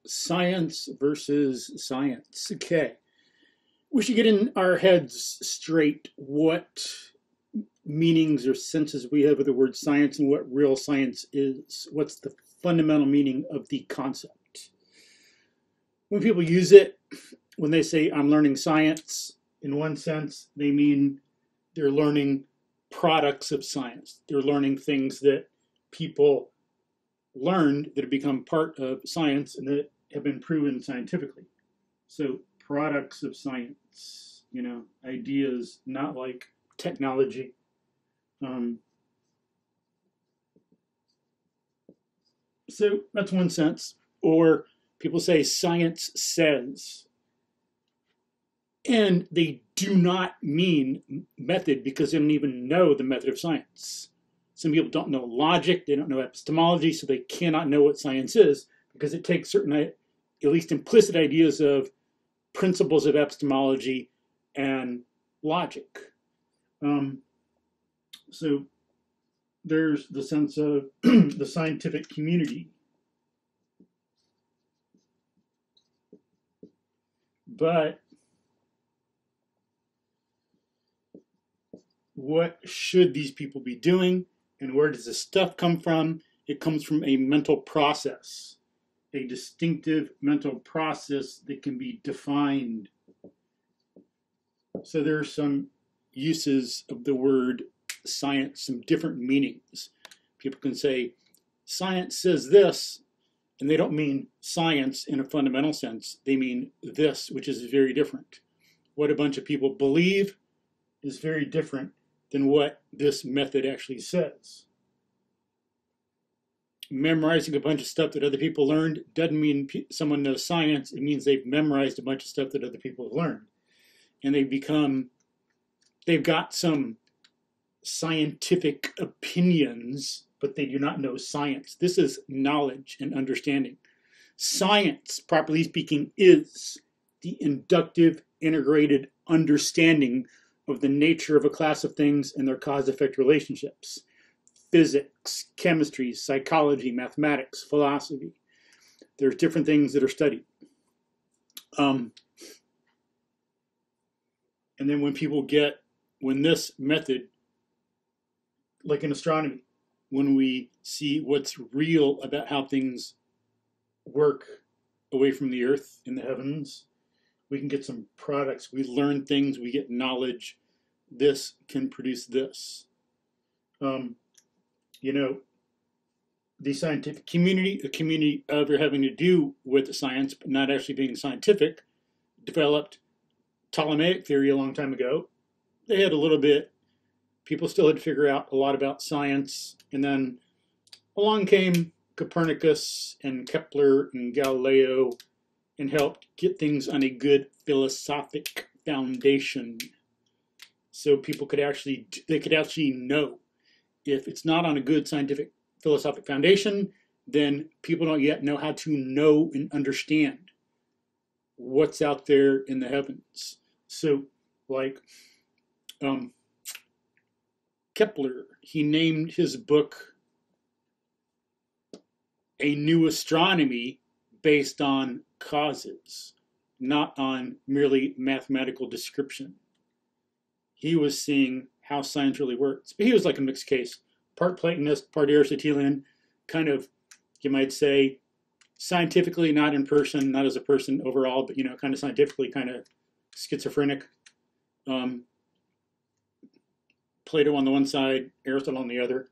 Science versus science. Okay. We should get in our heads straight what meanings or senses we have of the word science and what real science is. What's the fundamental meaning of the concept? When people use it, when they say, I'm learning science, in one sense, they mean they're learning products of science. They're learning things that people learned that have become part of science and that have been proven scientifically. So products of science, ideas, not like technology. So that's one sense. Or people say science says, and they do not mean method because they don't even know the method of science. Some people don't know logic, they don't know epistemology, so they cannot know what science is because it takes certain, at least implicit ideas of principles of epistemology and logic. So there's the sense of the scientific community. But what should these people be doing? And where does this stuff come from? It comes from a mental process, a distinctive mental process that can be defined. So there are some uses of the word science, some different meanings. People can say, science says this, and they don't mean science in a fundamental sense. They mean this, which is very different. What a bunch of people believe is very different than what this method actually says. Memorizing a bunch of stuff that other people learned doesn't mean someone knows science. It means they've memorized a bunch of stuff that other people have learned. And they've got some scientific opinions, but they do not know science. This is knowledge and understanding. Science, properly speaking, is the inductive, integrated understanding of the nature of a class of things and their cause-effect relationships. Physics, chemistry, psychology, mathematics, philosophy. There's different things that are studied. And then when this method, like in astronomy, when we see what's real about how things work away from the earth in the heavens, we can get some products. We learn things, we get knowledge. This can produce this. The scientific community, a community ever having to do with science, but not actually being scientific, developed Ptolemaic theory a long time ago. They had a little bit, people still had to figure out a lot about science, and then along came Copernicus and Kepler and Galileo and helped get things on a good philosophic foundation. So people could actually know. If it's not on a good scientific philosophic foundation, then people don't yet know how to know and understand what's out there in the heavens. So, like Kepler, he named his book A New Astronomy based on causes, not on merely mathematical description. He was seeing how science really works. But he was like a mixed case. Part Platonist, part Aristotelian, kind of, you might say, scientifically, not in person, not as a person overall, but, kind of scientifically, kind of schizophrenic. Plato on the one side, Aristotle on the other,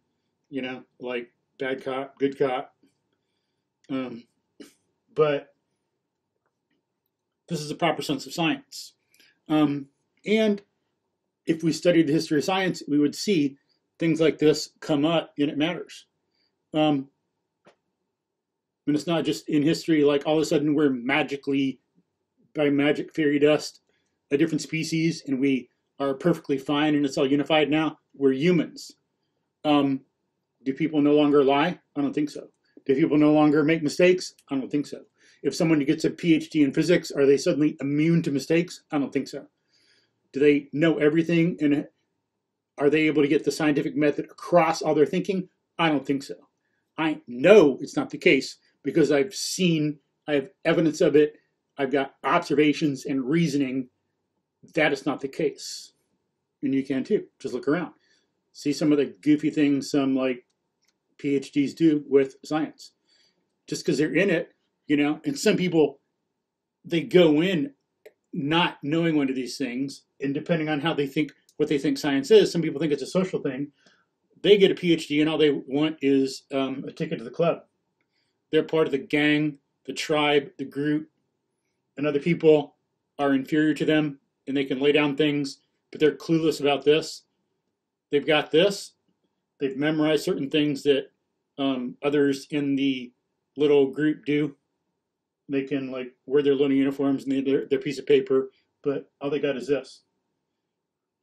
like bad cop, good cop. But this is a proper sense of science. And if we studied the history of science, we would see things like this come up, and it matters. And it's not just in history, like all of a sudden we're magically, by magic fairy dust, a different species, and we are perfectly fine and it's all unified now. We're humans. Do people no longer lie? I don't think so. Do people no longer make mistakes? I don't think so. If someone gets a PhD in physics, are they suddenly immune to mistakes? I don't think so. Do they know everything, and are they able to get the scientific method across all their thinking? I don't think so. I know it's not the case because I've seen I have evidence of it. I've got observations and reasoning. That is not the case. And you can too. Just look around. See some of the goofy things some like PhDs do with science. Just because they're in it, you know, and some people, they go in not knowing one of these things, and depending on how they think, what they think science is, some people think it's a social thing. They get a PhD and all they want is a ticket to the club. They're part of the gang, the tribe, the group, and other people are inferior to them and they can lay down things, but they're clueless about this. They've got this. They've memorized certain things that others in the little group do. They can like wear their little uniforms and their piece of paper, but all they got is this.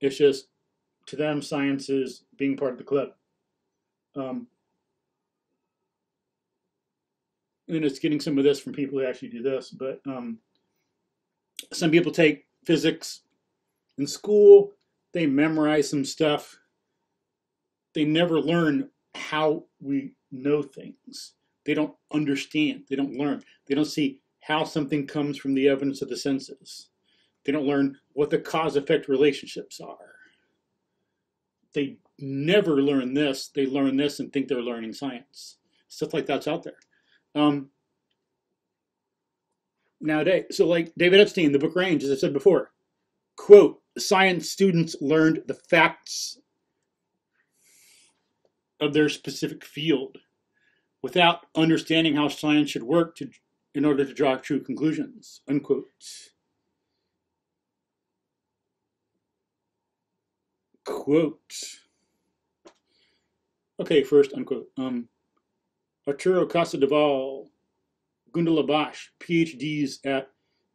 It's just, to them, science is being part of the club. And it's getting some of this from people who actually do this, but some people take physics in school, they memorize some stuff. They never learn how we know things. They don't understand. They don't learn. They don't see how something comes from the evidence of the senses. They don't learn what the cause-effect relationships are. They never learn this. They learn this and think they're learning science. Stuff like that's out there. Nowadays, so like David Epstein, the book Range, as I said before, quote, science students learned the facts of their specific field without understanding how science should work in order to draw true conclusions, unquote. Quote. Okay, first, unquote. Arturo Casadevall, Gundula Bosch, PhDs at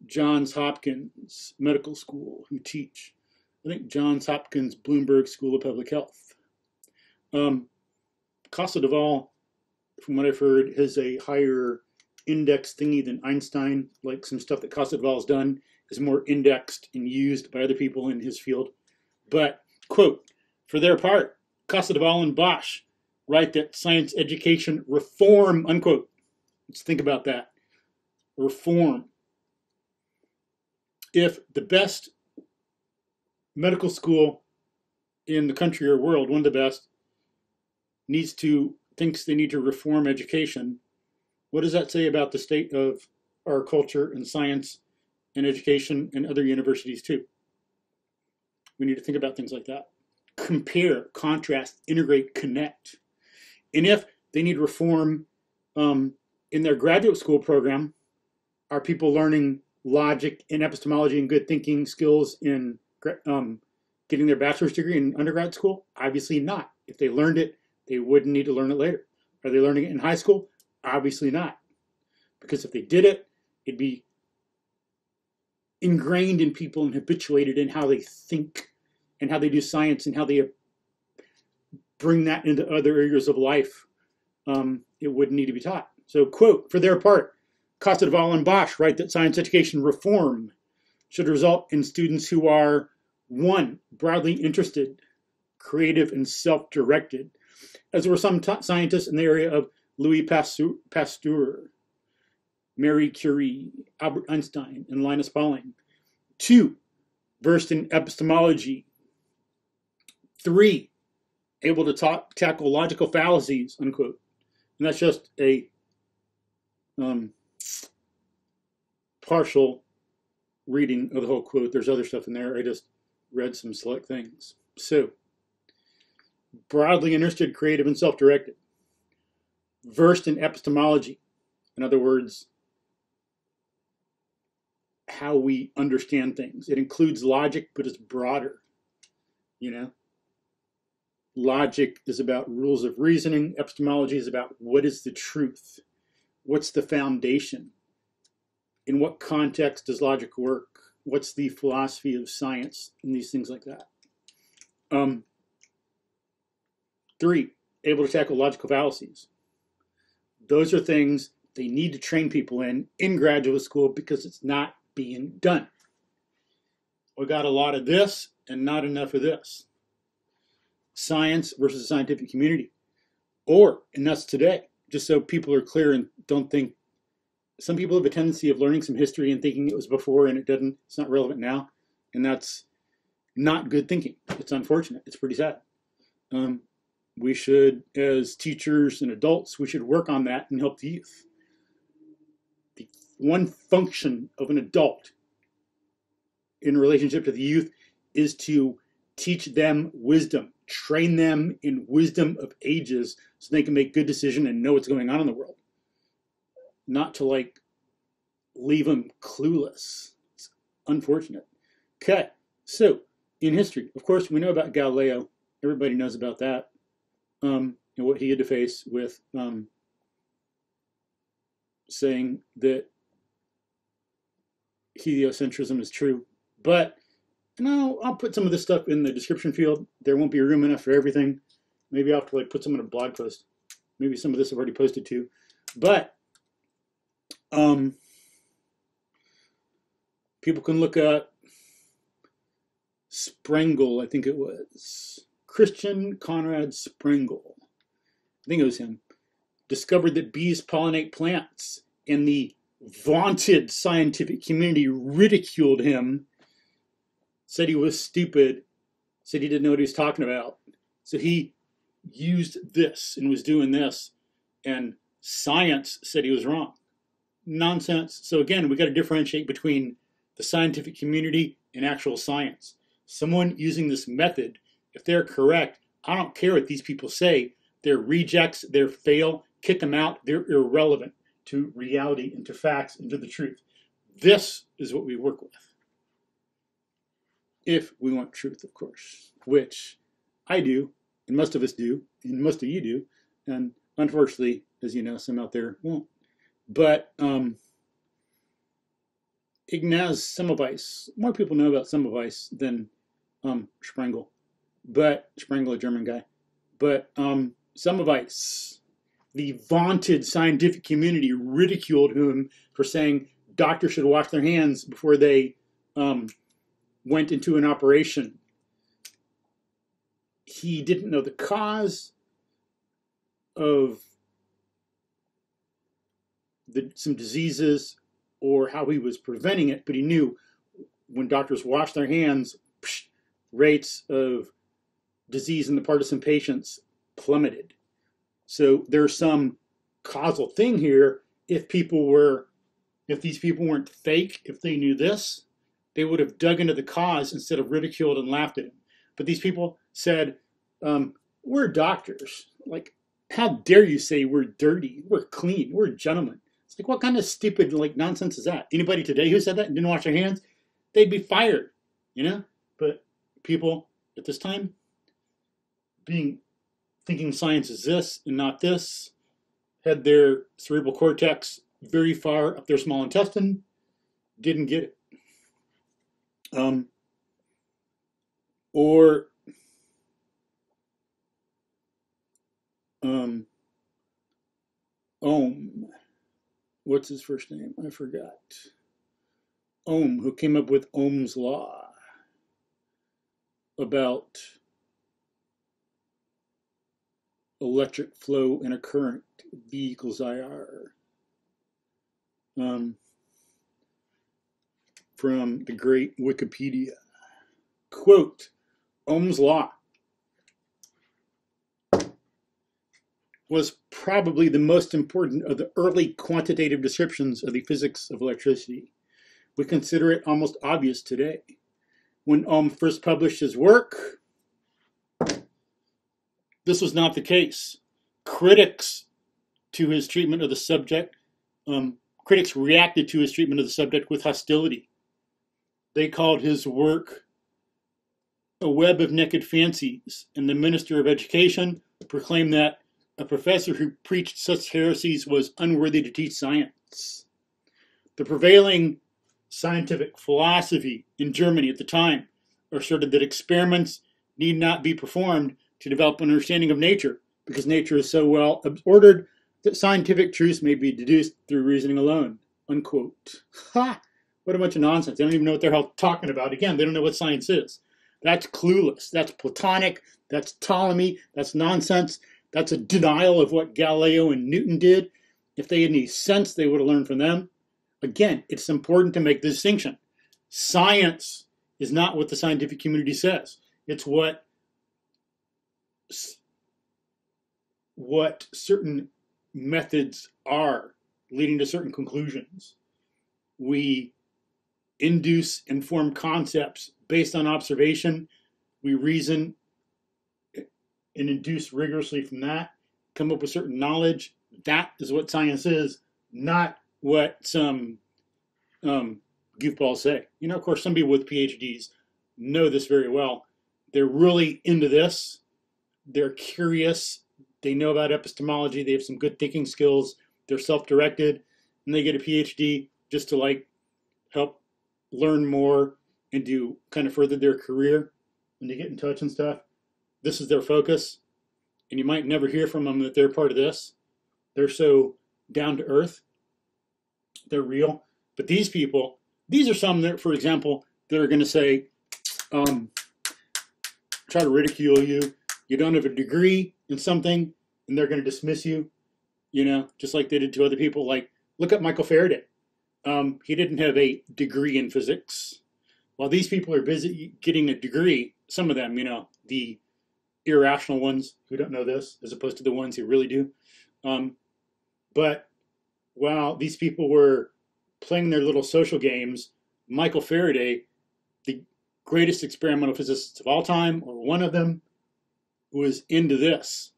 Johns Hopkins Medical School, who teach, I think, Johns Hopkins Bloomberg School of Public Health. Casadevall, from what I've heard, has a higher index thingy than Einstein. Like some stuff that Casadevall has done is more indexed and used by other people in his field. But, quote, for their part, Casadevall and Bosch write that science education reform, unquote. Let's think about that. Reform. If the best medical school in the country or world, one of the best, thinks they need to reform education, what does that say about the state of our culture and science and education and other universities too? We need to think about things like that. Compare, contrast, integrate, connect. And if they need reform in their graduate school program, are people learning logic and epistemology and good thinking skills in getting their bachelor's degree in undergrad school? Obviously not. If they learned it, they wouldn't need to learn it later. Are they learning it in high school? Obviously not. Because if they did it, it'd be ingrained in people and habituated in how they think and how they do science and how they bring that into other areas of life. It wouldn't need to be taught. So, quote, for their part, Casadevall and Bosch write that science education reform should result in students who are, one, broadly interested, creative, and self-directed, as were some scientists in the area of Louis Pasteur, Marie Curie, Albert Einstein, and Linus Pauling. Two, versed in epistemology. Three, able to tackle logical fallacies, unquote. And that's just a partial reading of the whole quote. There's other stuff in there. I just read some select things. So, broadly interested, creative, and self-directed. Versed in epistemology. In other words, how we understand things. It includes logic, but it's broader. You know? Logic is about rules of reasoning. Epistemology is about what is the truth? What's the foundation? In what context does logic work? What's the philosophy of science? And these things like that. Three, able to tackle logical fallacies. Those are things they need to train people in graduate school because it's not being done. We got a lot of this and not enough of this. Science versus the scientific community. Or, and that's today, just so people are clear and don't think some people have a tendency of learning some history and thinking it was before and it's not relevant now. And that's not good thinking. It's unfortunate. It's pretty sad. We should, as teachers and adults, we should work on that and help the youth. The one function of an adult in relationship to the youth is to teach them wisdom, train them in wisdom of ages so they can make good decisions and know what's going on in the world. Not to like leave them clueless. It's unfortunate. Okay, so in history, of course, we know about Galileo. Everybody knows about that. And what he had to face with saying that heliocentrism is true. But I'll put some of this stuff in the description field. There won't be room enough for everything. Maybe I'll have to like put some in a blog post. Maybe some of this I've already posted too. But people can look at Sprengel, I think it was. Christian Conrad Sprengel, I think it was him, discovered that bees pollinate plants, and the vaunted scientific community ridiculed him, said he was stupid, said he didn't know what he was talking about. So he used this and was doing this, and science said he was wrong. Nonsense. So again, we got to differentiate between the scientific community and actual science. Someone using this method, if they're correct, I don't care what these people say. They're rejects, they're fail, kick them out, they're irrelevant to reality and to facts and to the truth. This is what we work with. If we want truth, of course, which I do, and most of us do, and most of you do, and unfortunately, as you know, some out there won't. But Ignaz Semmelweis, more people know about Semmelweis than Sprengel. But Sprengel, a German guy. But Semmelweis, the vaunted scientific community ridiculed him for saying doctors should wash their hands before they went into an operation. He didn't know the cause of some diseases or how he was preventing it, but he knew when doctors wash their hands, rates of disease in the partisan patients plummeted. So there's some causal thing here. If these people weren't fake, if they knew this, they would have dug into the cause instead of ridiculed and laughed at him. But these people said, we're doctors. Like, how dare you say we're dirty, we're clean, we're gentlemen. It's like, what kind of stupid nonsense is that? Anybody today who said that and didn't wash their hands, they'd be fired, But people at this time, thinking science is this and not this, had their cerebral cortex very far up their small intestine, didn't get it. Ohm, what's his first name? I forgot. Ohm, who came up with Ohm's law about electric flow in a current, V equals IR. From the great Wikipedia. Quote, Ohm's law was probably the most important of the early quantitative descriptions of the physics of electricity. We consider it almost obvious today. When Ohm first published his work, this was not the case. Critics to his treatment of the subject, critics reacted to his treatment of the subject with hostility. They called his work a web of naked fancies, and the Minister of Education proclaimed that a professor who preached such heresies was unworthy to teach science. The prevailing scientific philosophy in Germany at the time asserted that experiments need not be performed to develop an understanding of nature, because nature is so well ordered that scientific truths may be deduced through reasoning alone. Unquote. Ha! What a bunch of nonsense. They don't even know what they're talking about. Again, they don't know what science is. That's clueless. That's Platonic. That's Ptolemy. That's nonsense. That's a denial of what Galileo and Newton did. If they had any sense, they would have learned from them. Again, it's important to make the distinction. Science is not what the scientific community says. It's what certain methods are leading to certain conclusions. We induce and form concepts based on observation. We reason and induce rigorously from that, come up with certain knowledge. That is what science is, not what some goofballs say. You know, of course, some people with PhDs know this very well. They're really into this. They're curious. They know about epistemology. They have some good thinking skills. They're self-directed, and they get a PhD just to like help learn more and do kind of further their career and to get in touch and stuff. This is their focus, and you might never hear from them that they're part of this. They're so down to earth. They're real. But these people, these are some that, for example, that are going to say, try to ridicule you. You don't have a degree in something, and they're going to dismiss you, you know, just like they did to other people. Like, look at Michael Faraday. He didn't have a degree in physics. While these people are busy getting a degree, some of them, you know, the irrational ones who don't know this, as opposed to the ones who really do. But while these people were playing their little social games, Michael Faraday, the greatest experimental physicist of all time, or one of them, was into this.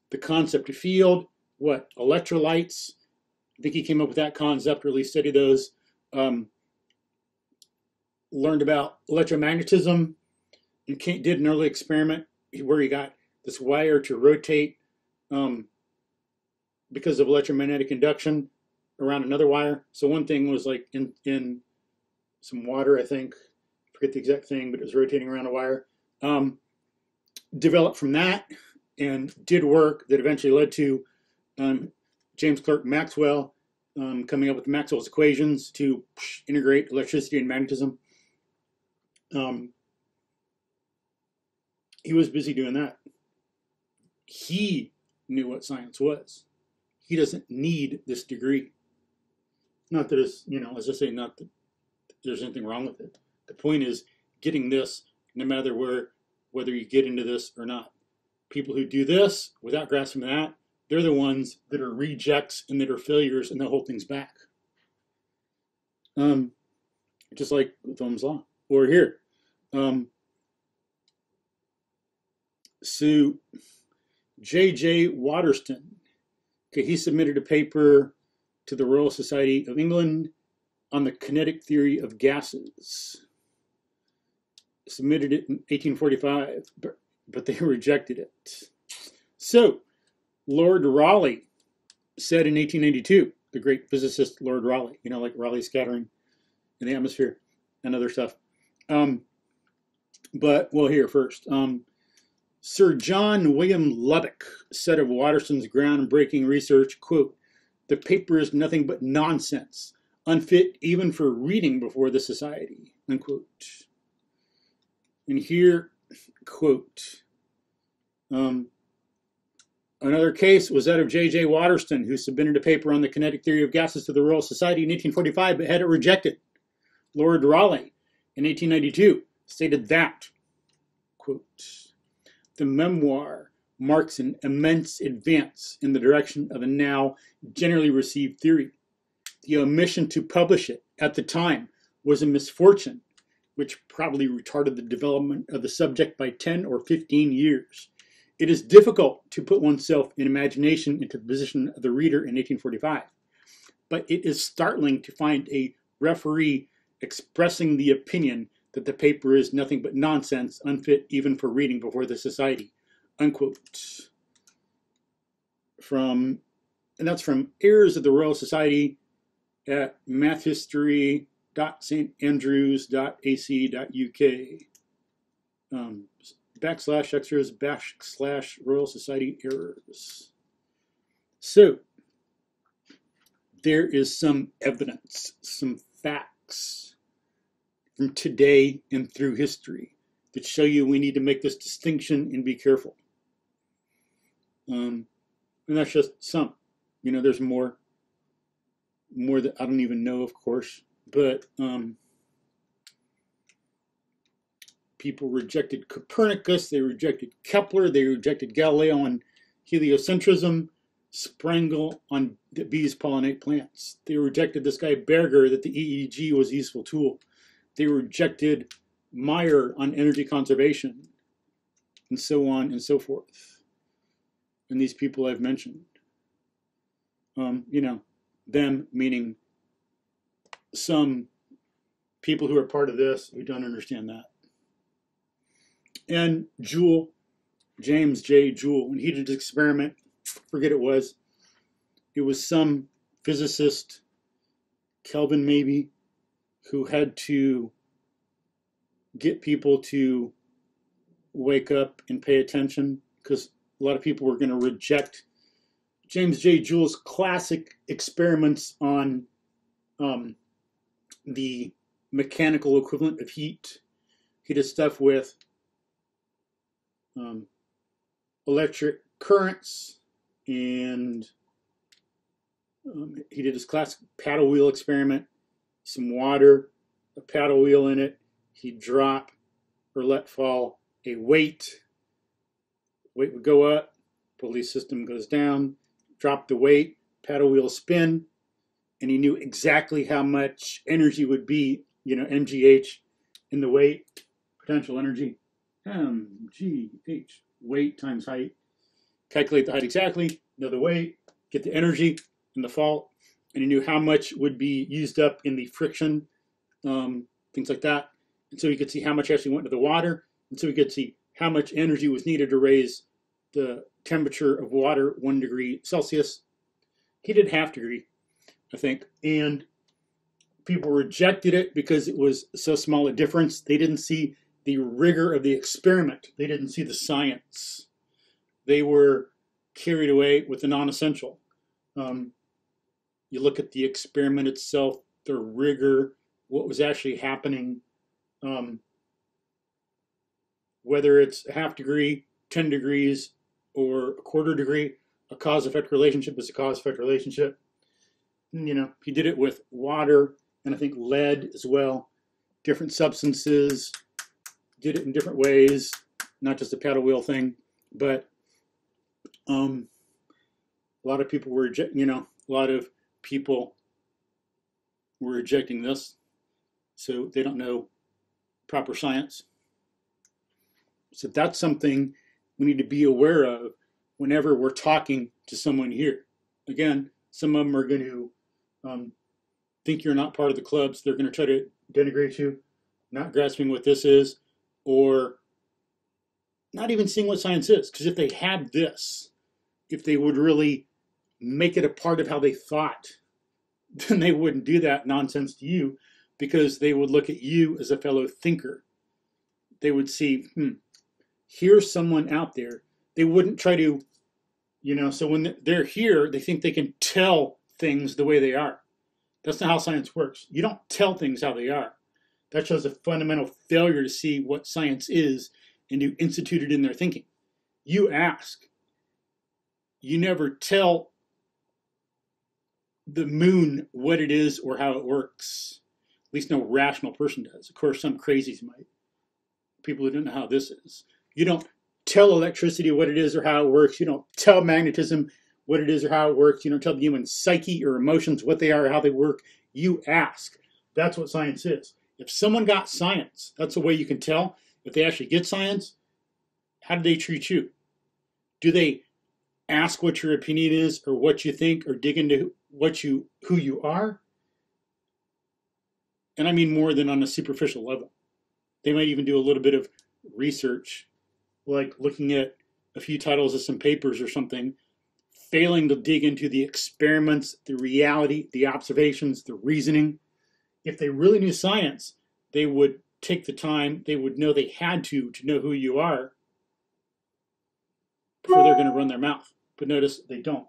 The concept of field, what, electrolytes. I think he came up with that concept, or at least studied those. Learned about electromagnetism, and did an early experiment where he got this wire to rotate because of electromagnetic induction around another wire. So one thing was like in some water, I think. I forget the exact thing, but it was rotating around a wire. Developed from that and did work that eventually led to James Clerk Maxwell coming up with Maxwell's equations to integrate electricity and magnetism. He was busy doing that. He knew what science was. He doesn't need this degree. Not that it's, you know, as I say, not that there's anything wrong with it. The point is getting this no matter whether you get into this or not. People who do this without grasping that, they're the ones that are rejects and that are failures and that hold things back. Just like with Ohm's law. Or here. So J.J. Waterston, okay, he submitted a paper to the Royal Society of England on the kinetic theory of gases. Submitted it in 1845, but they rejected it. So Lord Rayleigh said in 1892, the great physicist Lord Rayleigh, you know, like Rayleigh scattering in the atmosphere and other stuff. But, well, here first. Sir John William Lubbock said of Waterston's groundbreaking research, quote, "The paper is nothing but nonsense, unfit even for reading before the society," unquote. And here, quote, another case was that of J.J. Waterston, who submitted a paper on the kinetic theory of gases to the Royal Society in 1845, but had it rejected. Lord Rayleigh, in 1892, stated that, quote, "The memoir marks an immense advance in the direction of a now generally received theory. The omission to publish it at the time was a misfortune, which probably retarded the development of the subject by 10 or 15 years. It is difficult to put oneself in imagination into the position of the reader in 1845, but it is startling to find a referee expressing the opinion that the paper is nothing but nonsense, unfit even for reading before the society," unquote. And that's from Heirs of the Royal Society at mathhistory.standrews.ac.uk /extras /Royal Society errors. So there is some evidence, some facts from today and through history that show you we need to make this distinction and be careful. And that's just some. You know, there's more. more that I don't even know, of course, but people rejected Copernicus, they rejected Kepler, they rejected Galileo on heliocentrism, Sprengel on the bees pollinate plants. They rejected this guy Berger that the EEG was a useful tool. They rejected Meyer on energy conservation, and so on and so forth. And these people I've mentioned, them meaning some people who are part of this who don't understand that. And Joule, James J. Joule, when he did his experiment, forget it was some physicist, Kelvin maybe, who had to get people to wake up and pay attention, because a lot of people were going to reject James J. Joule's classic experiments on the mechanical equivalent of heat. He did stuff with electric currents, and he did his classic paddle wheel experiment, some water, a paddle wheel in it. He'd drop or let fall a weight. Weight would go up, pulley system goes down, drop the weight, paddle wheel spin, and he knew exactly how much energy would be, mgh in the weight, potential energy, mgh, weight times height. Calculate the height exactly, know the weight, get the energy and the fall, and he knew how much would be used up in the friction, things like that. And so he could see how much actually went into the water, and so he could see how much energy was needed to raise the temperature of water 1 degree Celsius. He did half degree, I think, and people rejected it because it was so small a difference. They didn't see the rigor of the experiment. They didn't see the science. They were carried away with the non-essential. You look at the experiment itself, the rigor, what was actually happening, whether it's a half degree, 10 degrees, or a quarter degree, a cause-effect relationship is a cause-effect relationship. And, he did it with water and I think lead as well, different substances, did it in different ways, not just a paddle wheel thing, but a lot of people were, a lot of people were rejecting this, so they don't know proper science. So that's something we need to be aware of whenever we're talking to someone here. Again, some of them are going to think you're not part of the clubs. They're going to try to denigrate you, not grasping what this is, or not even seeing what science is. Because if they had this, if they would really make it a part of how they thought, then they wouldn't do that nonsense to you, because they would look at you as a fellow thinker. They would see, here's someone out there. They wouldn't try to, so when they're here, they think they can tell things the way they are. That's not how science works. You don't tell things how they are. That shows a fundamental failure to see what science is and to institute it in their thinking. You ask. You never tell the moon what it is or how it works. At least no rational person does. Of course, some crazies might. People who don't know how this is. You don't tell electricity what it is or how it works. You don't tell magnetism what it is or how it works. You don't tell the human psyche or emotions what they are or how they work. You ask. That's what science is. If someone got science, that's the way you can tell if they actually get science. How do they treat you? Do they ask what your opinion is or what you think, or dig into who you are? And I mean more than on a superficial level. They might even do a little bit of research, like looking at a few titles of some papers or something, failing to dig into the experiments, the reality, the observations, the reasoning. If they really knew science, they would take the time, they would know they had to know who you are before they're going to run their mouth. But notice they don't.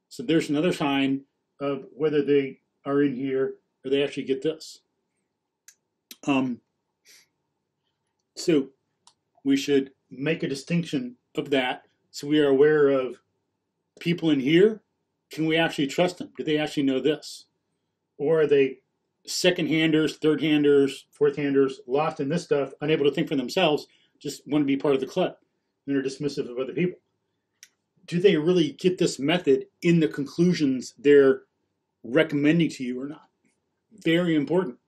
So there's another sign of whether they are in here or they actually get this. So we should make a distinction of that, so we are aware of people in here. Can we actually trust them? Do they actually know this? Or are they second-handers, third-handers, fourth-handers, lost in this stuff, unable to think for themselves, just want to be part of the club, and are dismissive of other people? Do they really get this method in the conclusions they're recommending to you or not? Very important.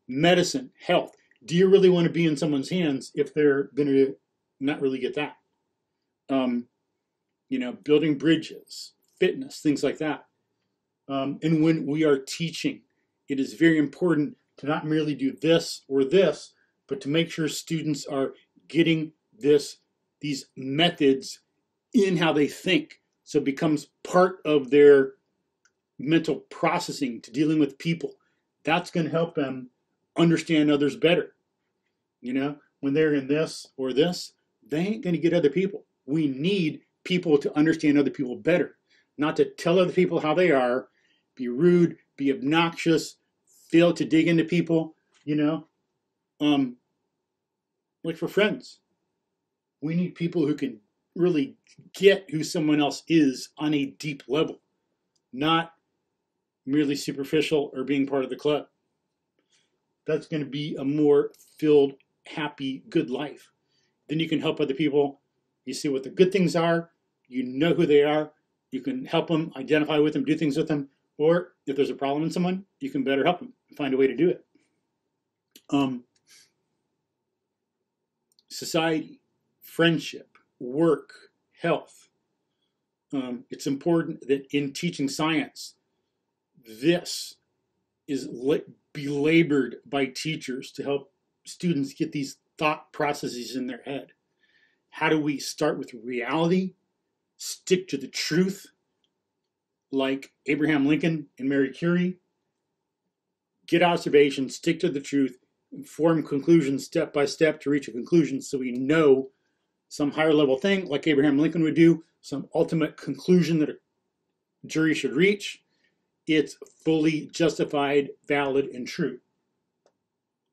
Medicine, health. Do you really want to be in someone's hands if they're going to not really get that? Building bridges, fitness, things like that. And when we are teaching, it is very important to not merely do this or this, but to make sure students are getting these methods in how they think. So it becomes part of their mental processing to dealing with people. That's going to help them understand others better. When they're in this or this, they ain't going to get other people. We need people to understand other people better, not to tell other people how they are, be rude, be obnoxious, fail to dig into people, like for friends. We need people who can really get who someone else is on a deep level, not merely superficial or being part of the club. That's going to be a more filled, happy, good life. Then you can help other people. You see what the good things are. You know who they are. You can help them, identify with them, do things with them. Or if there's a problem in someone, you can better help them and find a way to do it. Society, friendship, work, health. It's important that in teaching science, this is belabored by teachers to help students get these thought processes in their head. How do we start with reality, stick to the truth, like Abraham Lincoln and Mary Curie, get observations, stick to the truth, and form conclusions step by step to reach a conclusion so we know some higher level thing like Abraham Lincoln would do, some ultimate conclusion that a jury should reach. It's fully justified, valid, and true.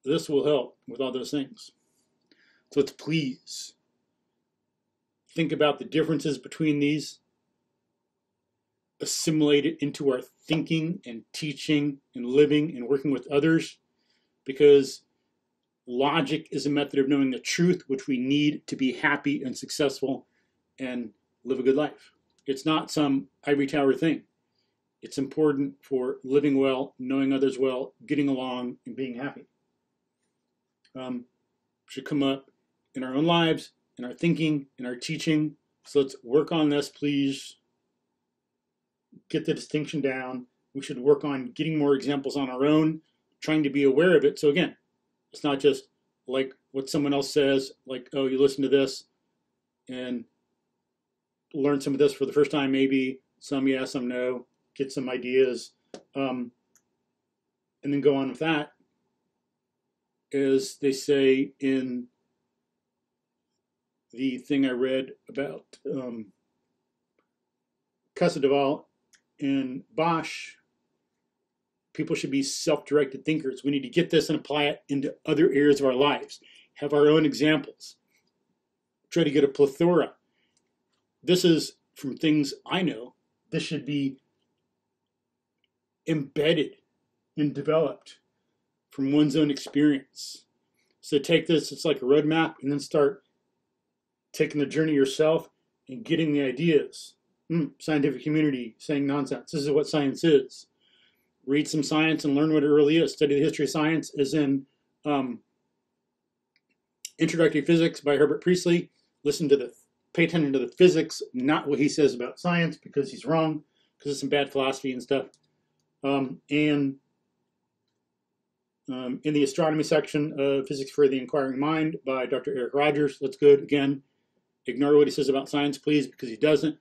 This will help with all those things. So let's please think about the differences between these, assimilate it into our thinking and teaching and living and working with others, because logic is a method of knowing the truth, which we need to be happy and successful and live a good life. It's not some ivory tower thing. It's important for living well, knowing others well, getting along, and being happy. Should come up in our own lives, in our thinking, in our teaching. So let's work on this, please. Get the distinction down. We should work on getting more examples on our own, trying to be aware of it. So again, it's not just like what someone else says, like, oh, you listen to this and learn some of this for the first time, maybe, some yes, some no, get some ideas, and then go on with that. As they say in the thing I read about Casadevall and Bosch, people should be self-directed thinkers. We need to get this and apply it into other areas of our lives. Have our own examples. Try to get a plethora. This is from things I know. This should be embedded and developed from one's own experience. So take this, it's like a roadmap, and then start taking the journey yourself and getting the ideas. Scientific community saying nonsense. This is what science is. Read some science and learn what it really is. Study the history of science, as in Introductory Physics by Herbert Priestley. Pay attention to the physics, not what he says about science, because he's wrong, because it's some bad philosophy and stuff. And in the astronomy section of Physics for the Inquiring Mind by Dr. Eric Rogers. That's good. Again, ignore what he says about science, please, because he doesn't.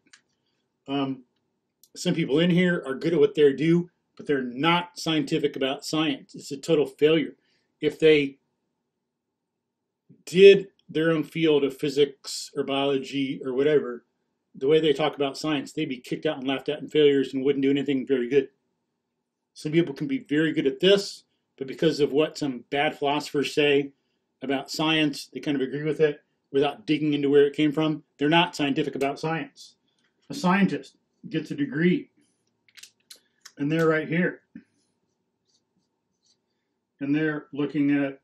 Some people in here are good at what they do, but they're not scientific about science. It's a total failure. If they did their own field of physics or biology or whatever, the way they talk about science, they'd be kicked out and laughed at and failures and wouldn't do anything very good. Some people can be very good at this, but because of what some bad philosophers say about science, they kind of agree with it without digging into where it came from. They're not scientific about science. A scientist gets a degree, and they're right here. and they're looking at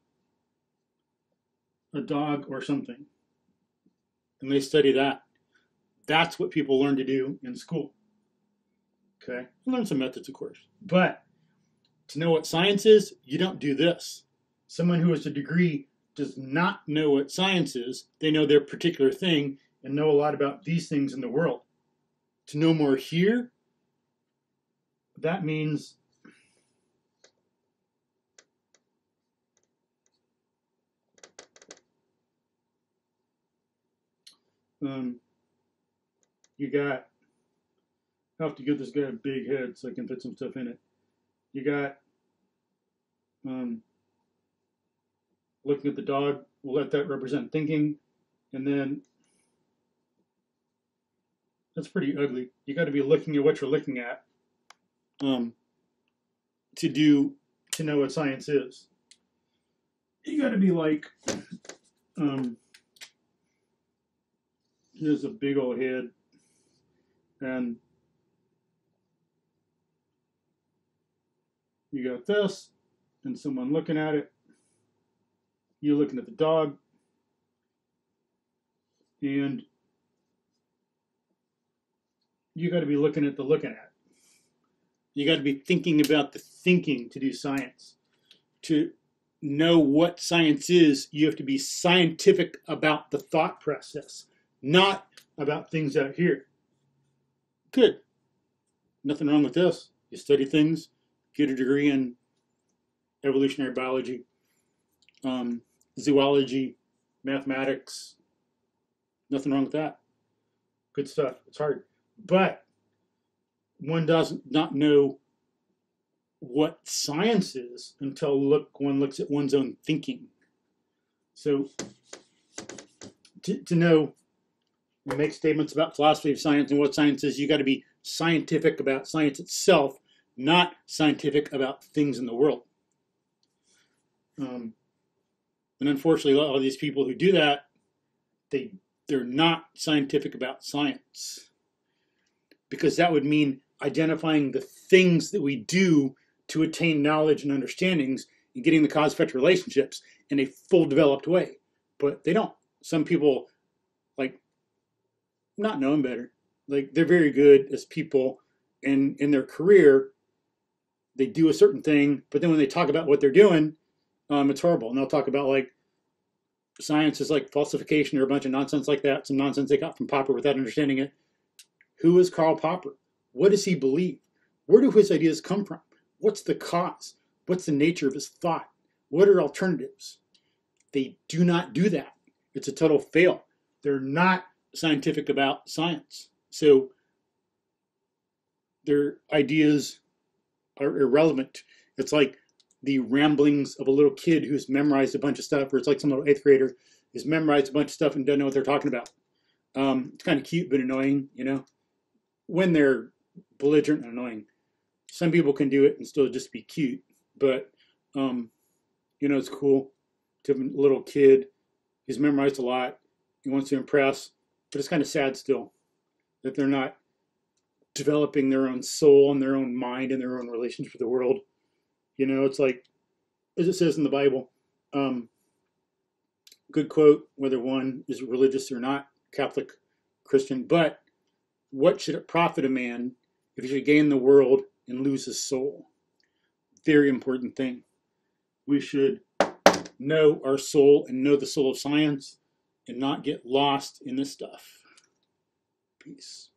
a dog or something, and they study that. That's what people learn to do in school. Okay, learn some methods, of course, but to know what science is, you don't do this. Someone who has a degree does not know what science is. They know their particular thing and know a lot about these things in the world. To know more here, that means you got, I have to give this guy a big head so I can fit some stuff in it. You got looking at the dog, we'll let that represent thinking, and then that's pretty ugly. You got to be looking at what you're looking at to know what science is. You got to be like, here's a big old head, and you got this, and someone looking at it. You're looking at the dog, and you got to be looking at the looking at. You got to be thinking about the thinking to do science. To know what science is, you have to be scientific about the thought process, not about things out here. Good. Nothing wrong with this. You study things, get a degree in evolutionary biology, zoology, mathematics. Nothing wrong with that. Good stuff. It's hard. But one does not know what science is until one looks at one's own thinking. So to know, make statements about philosophy of science and what science is, you got to be scientific about science itself, not scientific about things in the world. And unfortunately, a lot of these people who do that, they're not scientific about science, because that would mean identifying the things that we do to attain knowledge and understandings and getting the cause-effect relationships in a full developed way. But they don't. Some people, like, not knowing better. Like, they're very good as people, and in their career, they do a certain thing, but then when they talk about what they're doing, it's horrible. And they'll talk about, like, science is like falsification or a bunch of nonsense like that, some nonsense they got from Popper without understanding it. Who is Karl Popper? What does he believe? Where do his ideas come from? What's the cause? What's the nature of his thought? What are alternatives? They do not do that. It's a total fail. They're not scientific about science. So their ideas are irrelevant. It's like the ramblings of a little kid who's memorized a bunch of stuff, or it's like some little 8th grader who's memorized a bunch of stuff and doesn't know what they're talking about. It's kind of cute but annoying, you know, when they're belligerent and annoying. Some people can do it and still just be cute, but you know, it's cool to have a little kid who's memorized a lot. He wants to impress, but it's kind of sad still that they're not developing their own soul and their own mind and their own relationship with the world. You know, it's like, as it says in the Bible, good quote, whether one is religious or not, Catholic, Christian, but what should it profit a man if he should gain the world and lose his soul? Very important thing. We should know our soul and know the soul of science and not get lost in this stuff. Peace.